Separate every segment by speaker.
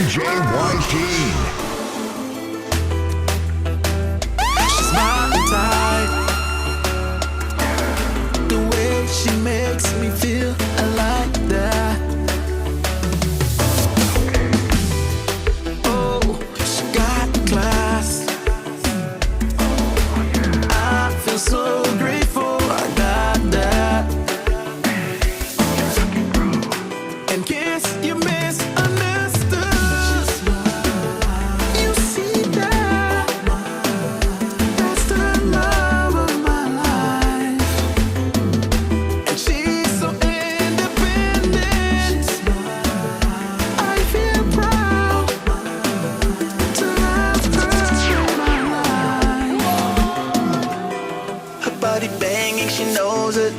Speaker 1: She's my type. The way she makes me feel, I like that. Oh, she got class. I feel so grateful I got that. In case you misunderstood, you see that that's the love of my life. And she's so independent. I feel proud to have her in my life. Her body banging, she knows it.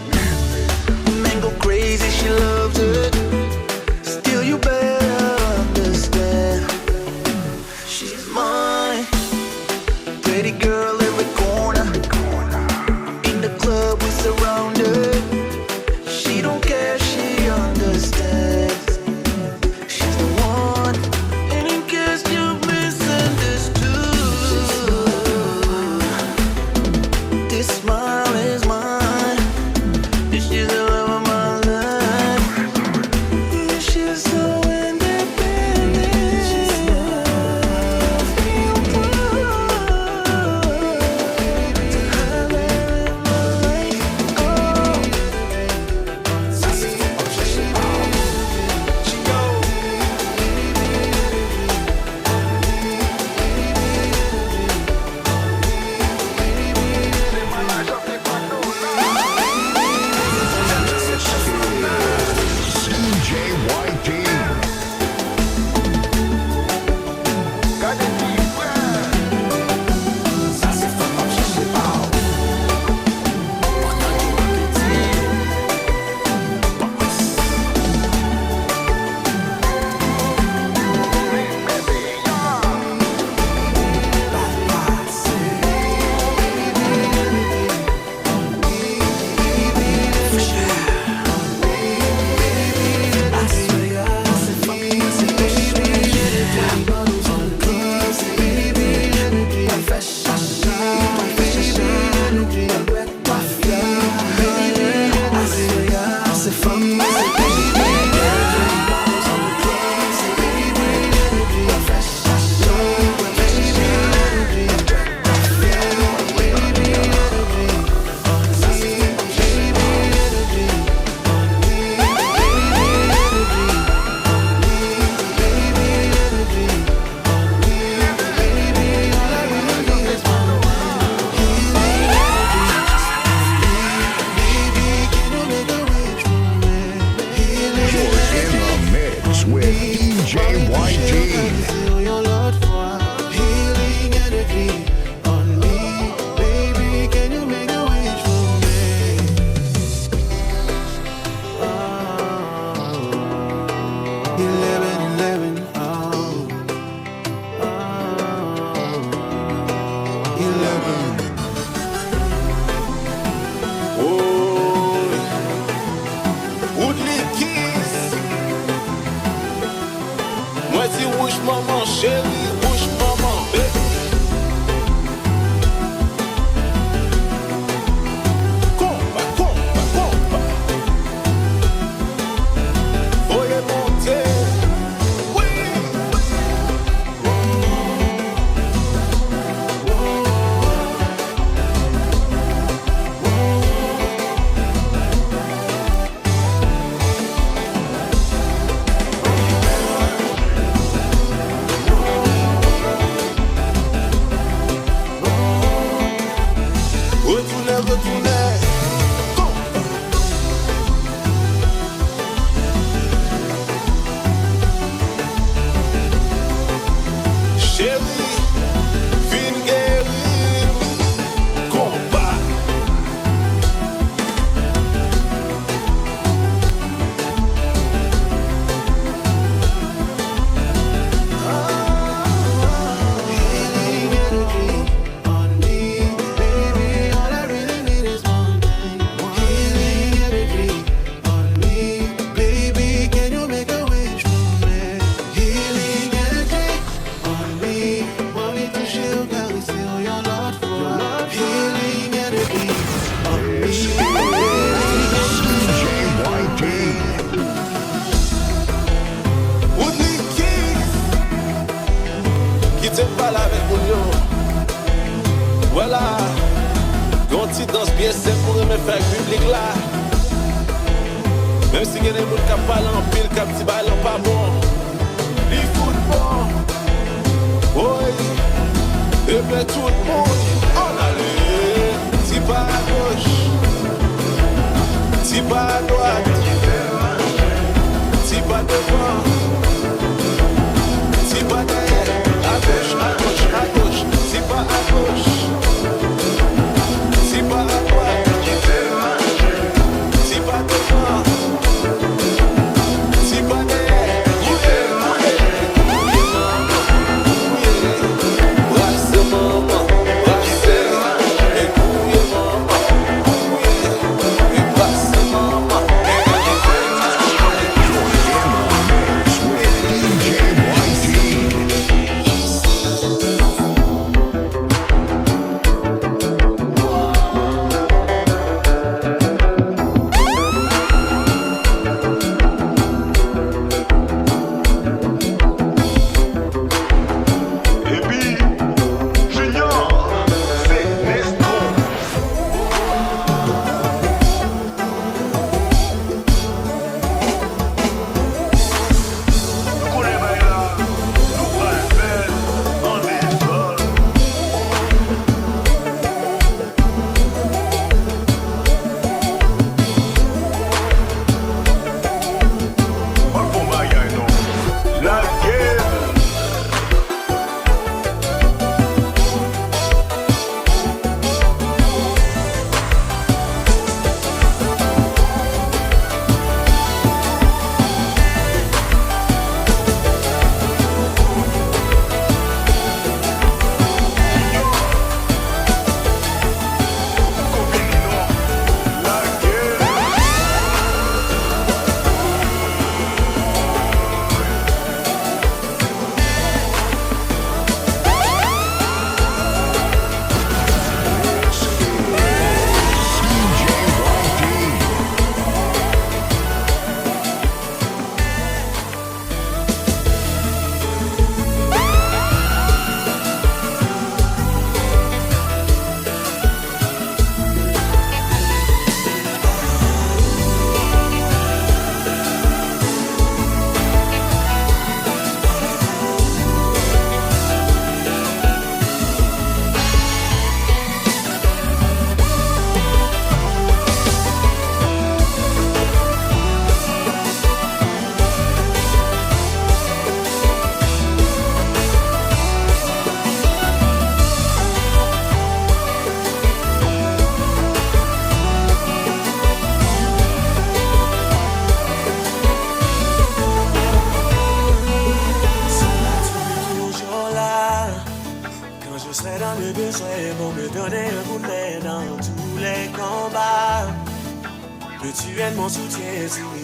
Speaker 1: Men go crazy, she loves it. Still, you better understand, she's mine. Pretty girl every corner. In the club we surrounded. She don't care, she understands. She's the one. And in case you misunderstood, this smile is mine. She's the love of my life. She's so independent. I feel proud to have her in my life.
Speaker 2: T'es pas là avec mon yo. Voilà. Quand tu danses bien, c'est pour me faire public là. Même si y a des gens qui parlent en pile, qui petit ballon pas bon. Les football. Oui. Et bien tout le monde, on allait. Si pas à gauche, si pas à droite, si pas devant, si pas derrière, à gauche, à gauche, à gauche, si pas à gauche, si pas à droite, si pas devant, si pas derrière.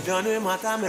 Speaker 1: Donne-moi ta main.